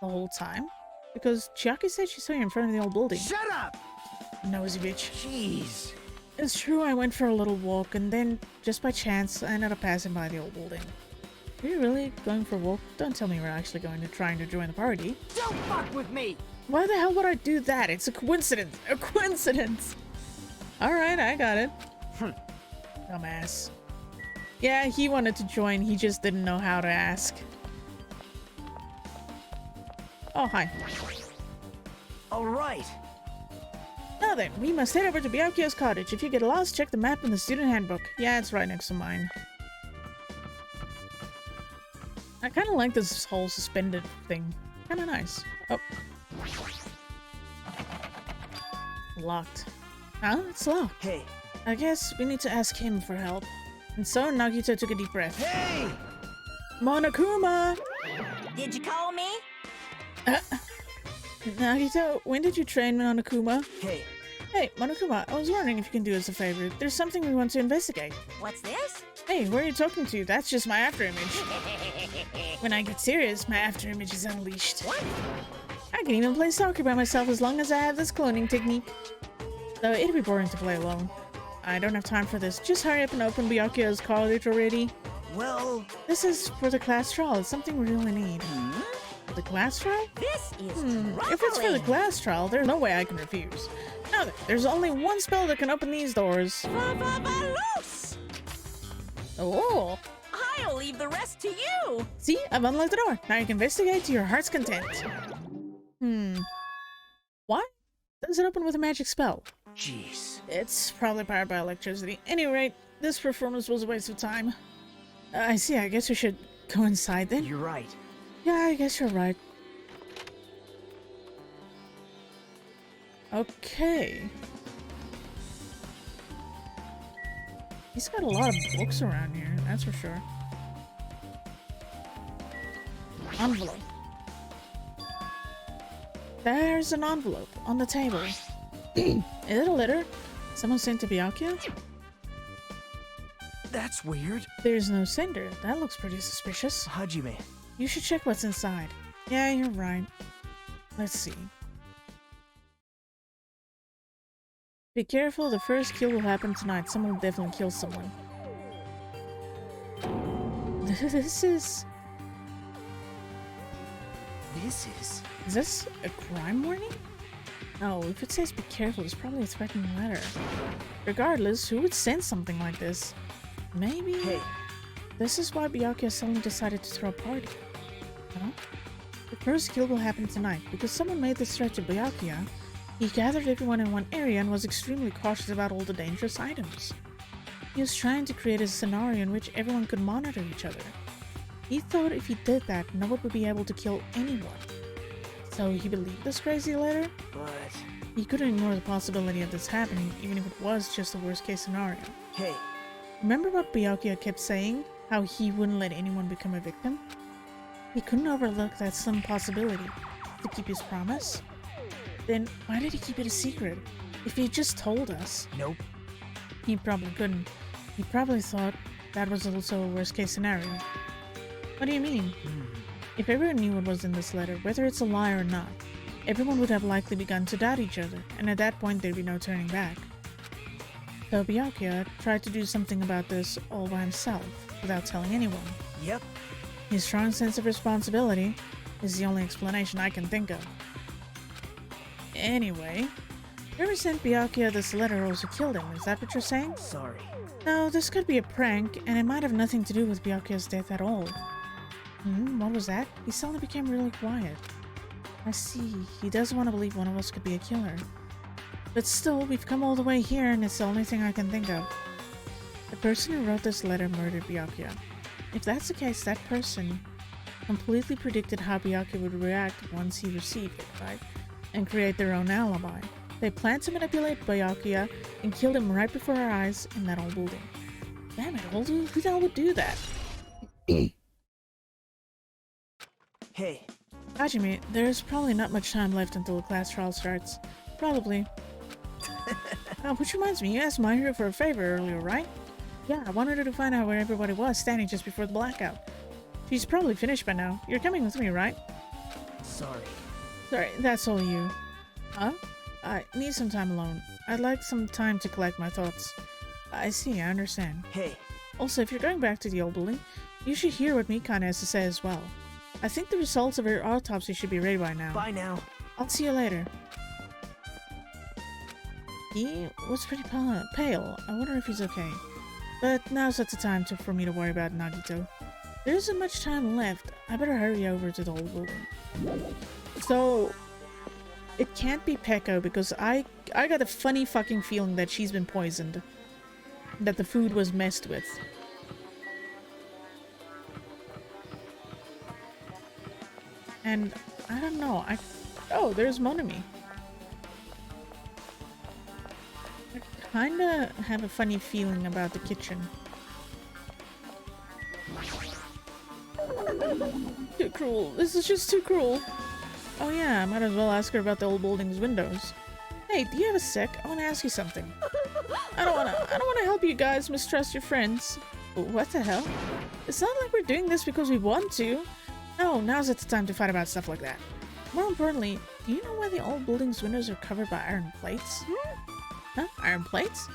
The whole time? Because Chiaki said she saw you in front of the old building. Shut up! Nosy bitch. Jeez. It's true, I went for a little walk, and then, just by chance, I ended up passing by the old building. Are you really going for a walk? Don't tell me you're actually trying to join the party. Don't fuck with me! Why the hell would I do that? It's a coincidence. A coincidence! Alright, I got it. Dumbass. Yeah, he wanted to join, he just didn't know how to ask. Oh, hi. Alright. Now then, we must head over to Byakuya's cottage. If you get lost, check the map in the student handbook. Yeah, it's right next to mine. I kind of like this whole suspended thing. Kind of nice. Oh. Locked. Huh? It's locked. Hey. I guess we need to ask him for help. And so Nagito took a deep breath. Hey! Monokuma! Did you call me? Nagito, when did you train Monokuma? Hey. Hey, Monokuma, I was wondering if you can do us a favor. There's something we want to investigate. What's this? Hey, who are you talking to? That's just my afterimage. When I get serious, my afterimage is unleashed. What? I can even play soccer by myself as long as I have this cloning technique. Though it'd be boring to play alone. I don't have time for this. Just hurry up and open Byakuya's college already. Well... This is for the class trial. It's something we really need. The class trial? This is If it's for the class trial, there's no way I can refuse. Now then, there's only one spell that can open these doors. Loose! Oh! I'll leave the rest to you! See? I've unlocked the door. Now you can investigate to your heart's content. Why does it open with a magic spell? Jeez. It's probably powered by electricity. Any rate, this performance was a waste of time. I see, I guess we should go inside then. You're right. Yeah, I guess you're right. Okay. He's got a lot of books around here, that's for sure. Envelope. There's an envelope on the table. Is it a letter? Someone sent to Byakuya? That's weird. There's no sender. That looks pretty suspicious. Hajime. You should check what's inside. Yeah, you're right. Let's see. Be careful, the first kill will happen tonight. Someone will definitely kill someone. This is... This is... Is this a crime warning? No, if it says be careful, it's probably a threatening letter. Regardless, who would send something like this? Maybe... Hey. This is why Byakuya suddenly decided to throw a party. Huh? The first kill will happen tonight. Because someone made this threat to Byakuya, he gathered everyone in one area and was extremely cautious about all the dangerous items. He was trying to create a scenario in which everyone could monitor each other. He thought if he did that, no one would be able to kill anyone. So he believed this crazy letter? But... He couldn't ignore the possibility of this happening, even if it was just a worst-case scenario. Hey. Remember what Byakuya kept saying? How he wouldn't let anyone become a victim? He couldn't overlook that slim possibility to keep his promise. Then why did he keep it a secret? If he had just told us. Nope. He probably couldn't. He probably thought that was also a worst-case scenario. What do you mean? If everyone knew what was in this letter, whether it's a lie or not, everyone would have likely begun to doubt each other, and at that point there'd be no turning back. So Byakuya tried to do something about this all by himself, without telling anyone. Yep. His strong sense of responsibility is the only explanation I can think of. Anyway, whoever sent Byakuya this letter also killed him, is that what you're saying? Sorry. No, this could be a prank, and it might have nothing to do with Byakuya's death at all. What was that? He suddenly became really quiet. I see, he doesn't want to believe one of us could be a killer. But still, we've come all the way here, and it's the only thing I can think of. The person who wrote this letter murdered Byakuya. If that's the case, that person completely predicted how Byakuya would react once he received it, right? And create their own alibi. They planned to manipulate Byakuya and killed him right before our eyes in that old building. Damn it, who the hell would do that? Hey, Hajime, there's probably not much time left until the class trial starts. Probably. Which reminds me, you asked Mahiru for a favor earlier, right? Yeah, I wanted her to find out where everybody was standing just before the blackout. She's probably finished by now. You're coming with me, right? sorry. Sorry, that's all you. Huh? I need some time alone. I'd like some time to collect my thoughts. I see, I understand. Hey, Also, if you're going back to the old building, you should hear what Mikan has to say as well. I think the results of her autopsy should be ready by now. bye now. I'll see you later. He was pretty pale. I wonder if he's okay. But now's not the time for me to worry about Nagito. There isn't much time left. I better hurry over to the old building. So, it can't be Peko because I got a funny fucking feeling that she's been poisoned. That the food was messed with. And I don't know. Oh, there's Monami. I kinda have a funny feeling about the kitchen. Too cruel. This is just too cruel. Oh yeah, I might as well ask her about the old building's windows. Hey, do you have a sec? I want to ask you something. I don't wanna help you guys mistrust your friends. What the hell? It's not like we're doing this because we want to. No, now's not the time to fight about stuff like that. More importantly, do you know why the old building's windows are covered by iron plates? Huh? Iron plates?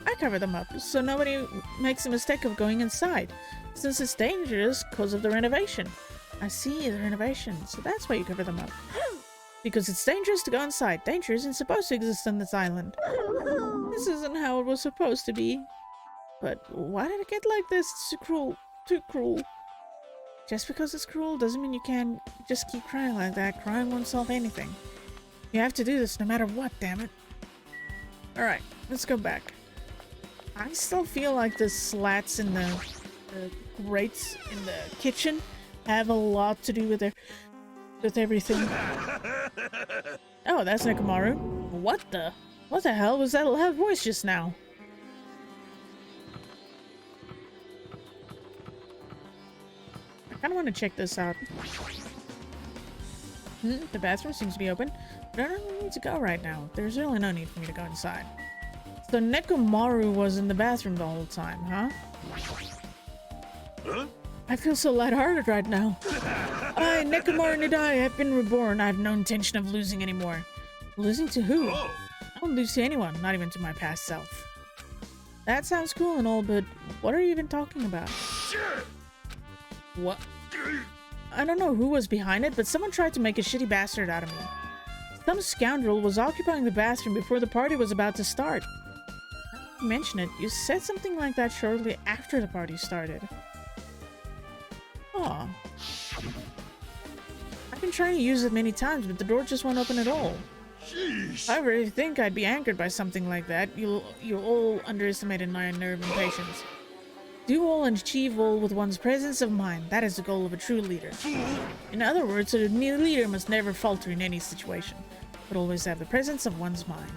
I cover them up so nobody makes the mistake of going inside, since it's dangerous because of the renovation. I see, the renovation, so that's why you cover them up. Because it's dangerous to go inside. Danger isn't supposed to exist on this island. This isn't how it was supposed to be. But why did it get like this? It's too cruel. Too cruel. Just because it's cruel doesn't mean you can just keep crying like that. Crying won't solve anything. You have to do this no matter what, damn it. Alright, let's go back. I still feel like the slats in the grates in the kitchen have a lot to do with everything. Oh, that's Nekomaru. What the hell was that loud voice just now? I kind of want to check this out. The bathroom seems to be open, but I don't really need to go right now. There's really no need for me to go inside. So Nekomaru was in the bathroom the whole time, huh? Huh? I feel so lighthearted right now. I, Nekomaru Nidai, have been reborn. I have no intention of losing anymore. Losing to who? Oh. I won't lose to anyone, not even to my past self. That sounds cool and all, but what are you even talking about? Shit. What? I don't know who was behind it, but someone tried to make a shitty bastard out of me. Some scoundrel was occupying the bathroom before the party was about to start. Now that you mention it, you said something like that shortly after the party started. Aw. I've been trying to use it many times, but the door just won't open at all. Sheesh. If I really think I'd be angered by something like that, you all underestimated my nerve and patience. Do all and achieve all with one's presence of mind. That is the goal of a true leader. In other words, a new leader must never falter in any situation, but always have the presence of one's mind.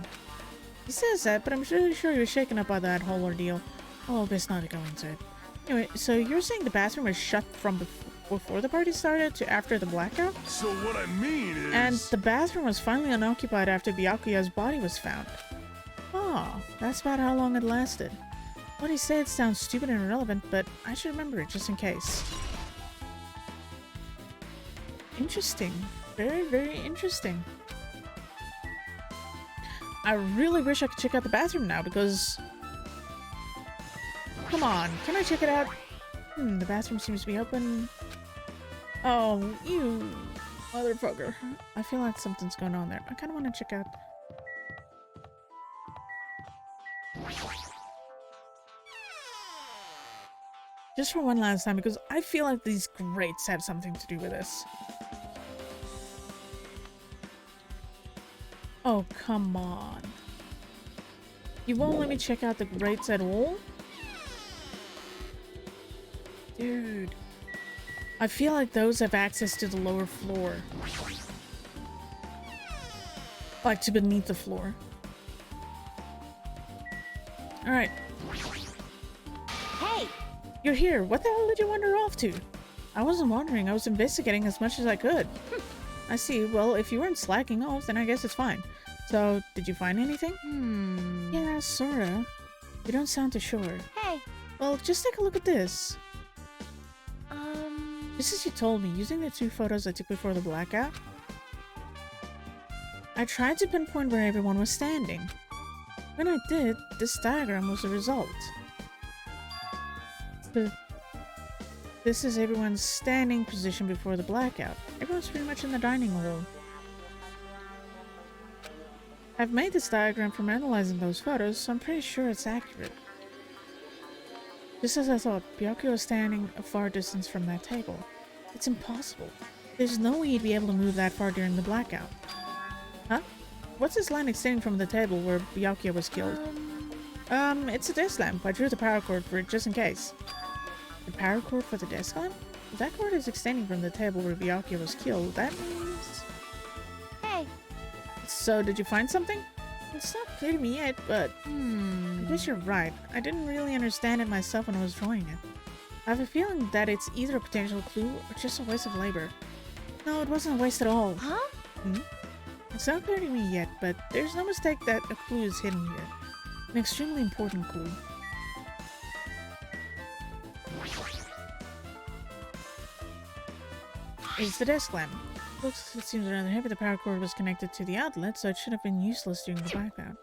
He says that, but I'm really sure you're shaken up by that whole ordeal. Oh, best not to go into it. Anyway, so you're saying the bathroom was shut from before the party started to after the blackout? So what I mean is... And the bathroom was finally unoccupied after Byakuya's body was found. Oh, that's about how long it lasted. What he said sounds stupid and irrelevant, but I should remember it just in case. Interesting. Very, very interesting. I really wish I could check out the bathroom now because... Come on, can I check it out? The bathroom seems to be open. Oh, you motherfucker. I feel like something's going on there. I kind of want to check out. Just for one last time, because I feel like these grates have something to do with this. Oh, come on. You won't let me check out the grates at all? Dude. I feel like those have access to the lower floor. Like to beneath the floor. Alright. Hey, You're here. What the hell did you wander off to? I wasn't wandering. I was investigating as much as I could. I see. Well, if you weren't slacking off, then I guess it's fine. So, did you find anything? Yeah, sorta. You don't sound too sure. Hey, Well, just take a look at this. Just as you told me, using the 2 photos I took before the blackout, I tried to pinpoint where everyone was standing. When I did, this diagram was the result. This is everyone's standing position before the blackout. Everyone's pretty much in the dining room. I've made this diagram from analyzing those photos, so I'm pretty sure it's accurate. Just as I thought, Byakuya was standing a far distance from that table. It's impossible. There's no way he'd be able to move that far during the blackout. Huh? What's this line extending from the table where Byakuya was killed? It's a desk lamp. I drew the power cord for it just in case. The power cord for the desk lamp? If that cord is extending from the table where Byakuya was killed, that means... hey, So, did you find something? It's not clear to me yet, but... I guess you're right. I didn't really understand it myself when I was drawing it. I have a feeling that it's either a potential clue or just a waste of labor. No, it wasn't a waste at all. huh? It's not clear to me yet, but there's no mistake that a clue is hidden here. An extremely important clue. It's the desk lamp. Looks, it seems rather heavy. The power cord was connected to the outlet, so it should have been useless during the blackout.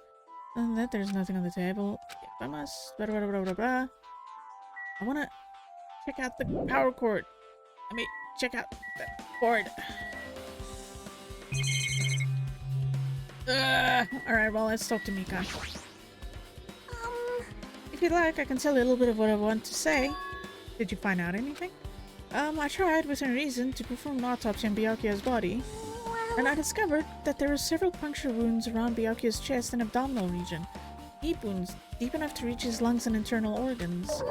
Other than that, there's nothing on the table. If I must... blah, blah, blah, blah, blah. I wanna check out the power cord. Let me check out the cord. Alright, well, let's talk to Mikan. If you'd like, I can tell you a little bit of what I want to say. Did you find out anything? I tried, within reason, to perform an autopsy on Byakuya's body, and I discovered that there were several puncture wounds around Byakuya's chest and abdominal region. Deep wounds, deep enough to reach his lungs and internal organs.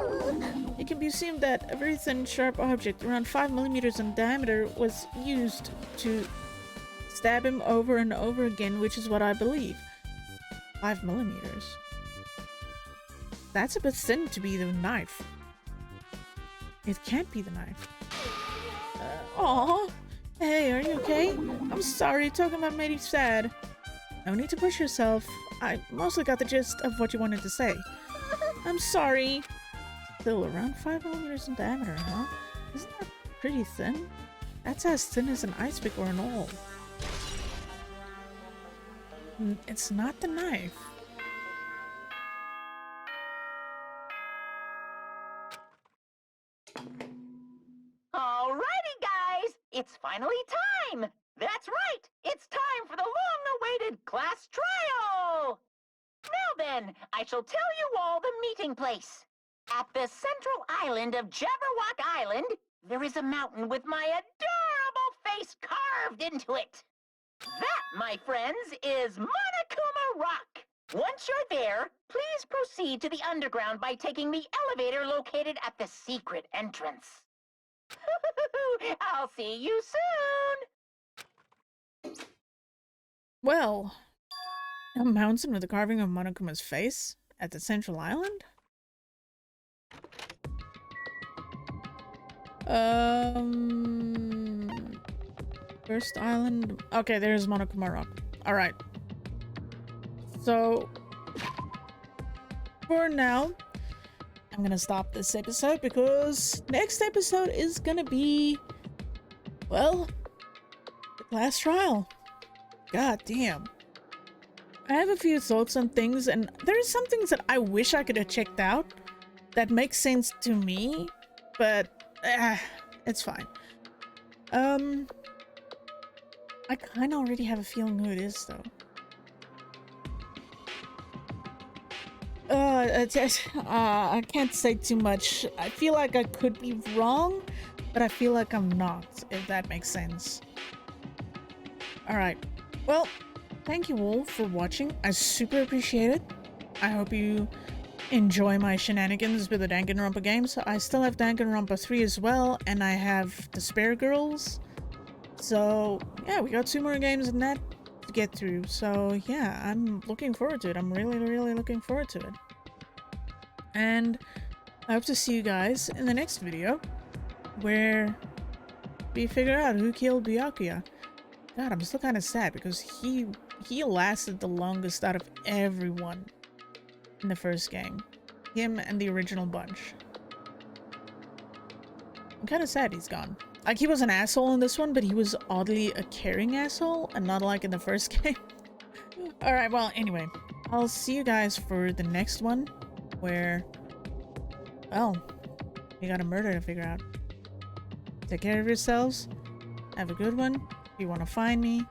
It can be assumed that a very thin, sharp object, around 5 millimeters in diameter, was used to stab him over and over again, which is what I believe. 5 millimeters. That's a bit thin to be the knife. It can't be the knife. Aw. Hey, are you okay? I'm sorry, talking about made you sad. No need to push yourself. I mostly got the gist of what you wanted to say. I'm sorry. Still around 5 millimeters in diameter, huh? Isn't that pretty thin? That's as thin as an ice pick or an awl. It's not the knife. alrighty, guys. It's finally time. That's right. It's time for the long-awaited class trial. Now then, I shall tell you all the meeting place. At the central island of Jabberwock Island, there is a mountain with my adorable face carved into it. That, my friends, is Monokuma Rock. Once you're there, please proceed to the underground by taking the elevator located at the secret entrance. I'll see you soon. Well, a mountain with a carving of Monokuma's face at the central island? First island. Okay, there's Monokuma Rock. Alright. So, for now, I'm gonna stop this episode because next episode is gonna be, well, the class trial. God damn. I have a few thoughts on things, and there are some things that I wish I could have checked out that make sense to me, but it's fine. I kind of already have a feeling who it is, though. I can't say too much. I feel like I could be wrong, but I feel like I'm not, if that makes sense. Alright, well, thank you all for watching. I super appreciate it. I hope you enjoy my shenanigans with the Danganronpa games. I still have Danganronpa 3 as well, and I have the Spare Girls. So yeah, we got 2 more games in that to get through. So yeah, I'm looking forward to it. I'm really looking forward to it. And I hope to see you guys in the next video, where we figure out who killed Byakuya. God, I'm still kind of sad because he lasted the longest out of everyone in the first game. Him and the original bunch. I'm kind of sad he's gone. Like, he was an asshole in this one, but he was oddly a caring asshole, and not like in the first game. Alright, well, anyway. I'll see you guys for the next one, where, well, we got a murder to figure out. Take care of yourselves. Have a good one. If you want to find me,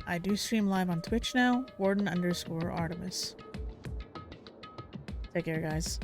I do stream live on Twitch now, Warden_Artemis. Take care, guys.